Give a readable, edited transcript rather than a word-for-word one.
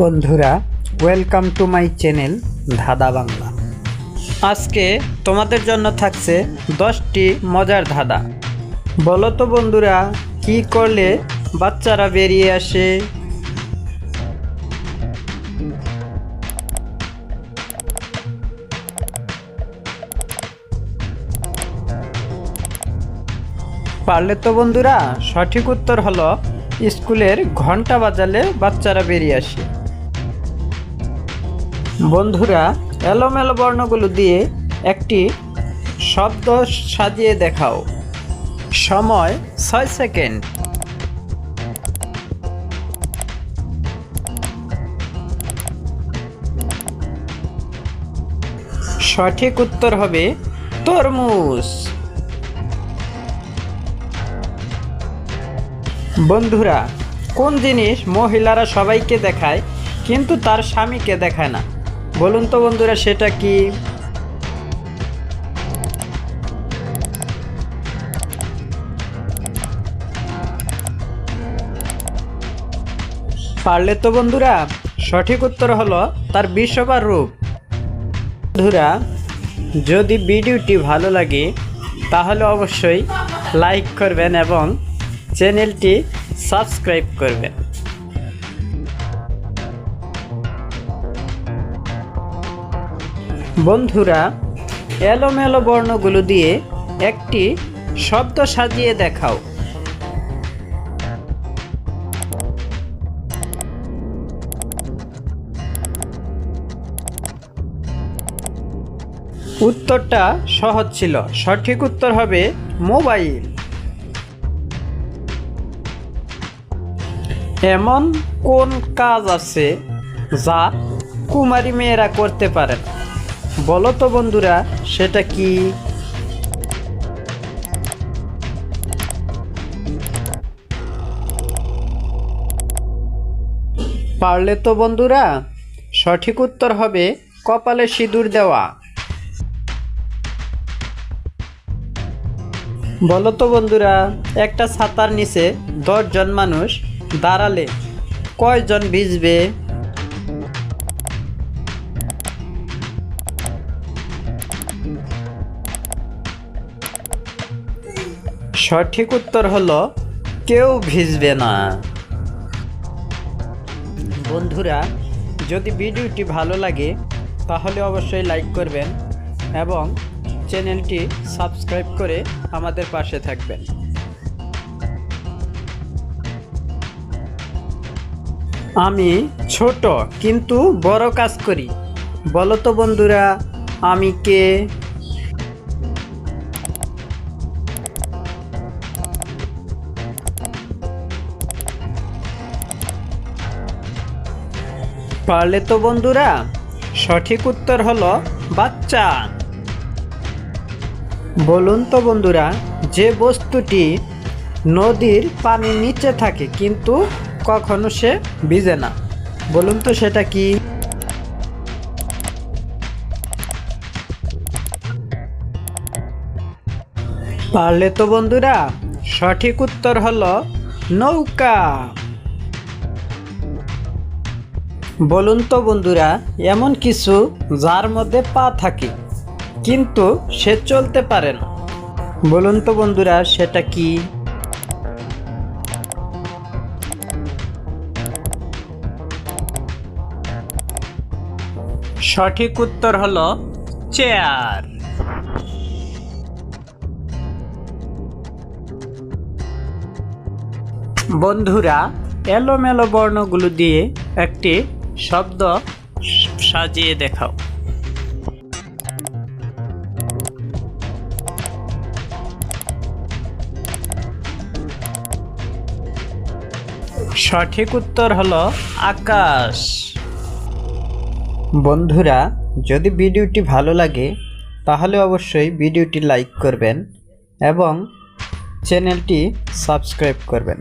বন্ধুরা, welcome to my channel ধাঁধা বাংলা। আজকে তোমাদের জন্য থাকছে 10টি মজার ধাঁধা। বলো তো বন্ধুরা, কি করলে বাচ্চারা বেরিয়ে আসে? পারলে তো বন্ধুরা, সঠিক উত্তর হলো স্কুলের ঘন্টা বাজালে বাচ্চারা বেরিয়ে আসে। বন্ধুরা, এলোমেলো বর্ণগুলো দিয়ে একটি শব্দ সাজিয়ে দেখাও। সময় 6 সেকেন্ড। সঠিক উত্তর হবে তরমুজ। বন্ধুরা, কোন জিনিস মহিলারা সবাইকে দেখায় কিন্তু তার স্বামীকে দেখায় না? বলুন তো বন্ধুরা, সেটা কি? পারলে তো বন্ধুরা, সঠিক উত্তর হলো তার বিষবার রূপ। বন্ধুরা, যদি ভিডিওটি ভালো লাগে তাহলে অবশ্যই লাইক করবেন এবং চ্যানেলটি সাবস্ক্রাইব করবেন। বন্ধুরা, এলোমেলো বর্ণগুলো দিয়ে একটি শব্দ সাজিয়ে দেখাও। উত্তরটা সহজ ছিল। সঠিক উত্তর হবে মোবাইল। এমন কোন কাজ আছে যা কুমারী মেয়েরা করতে পারে না? বলো তো বন্ধুরা, সেটা কি? পারলে তো বন্ধুরা, সঠিক উত্তর হবে কপালে সিঁদুর দেওয়া। বলো তো বন্ধুরা, একটা ছাতার নিচে 10 জন মানুষ দাঁড়ালে কয়জন ভিজবে? সঠিক উত্তর হলো কেউ ভিজবে না। বন্ধুরা, যদি ভিডিওটি ভালো লাগে তাহলে অবশ্যই লাইক করবেন এবং চ্যানেলটি সাবস্ক্রাইব করে আমাদের পাশে থাকবেন। আমি ছোট কিন্তু বড় কাজ করি। বলো তো বন্ধুরা, আমি কে? পারলে তো বন্ধুরা, সঠিক উত্তর হলো বাচ্চা। বলুন তো বন্ধুরা, যে বস্তুটি নদীর পানির নিচে থাকে কিন্তু কখনো সে ভিজে না, বলুন তো সেটা কি? পারলে তো বন্ধুরা, সঠিক উত্তর হলো নৌকা। বলুন তো বন্ধুরা, এমন কিছু যার মধ্যে পা থাকে কিন্তু সে চলতে পারে না? বলুন তো বন্ধুরা, সেটা কি? সঠিক উত্তর হলো চেয়ার। বন্ধুরা, এলোমেলো বর্ণগুলো দিয়ে একটি শব্দ সাজিয়ে দেখাও। সঠিক উত্তর হলো আকাশ। বন্ধুরা, যদি ভিডিওটি ভালো লাগে তাহলে অবশ্যই ভিডিওটি লাইক করবেন এবং চ্যানেলটি সাবস্ক্রাইব করবেন।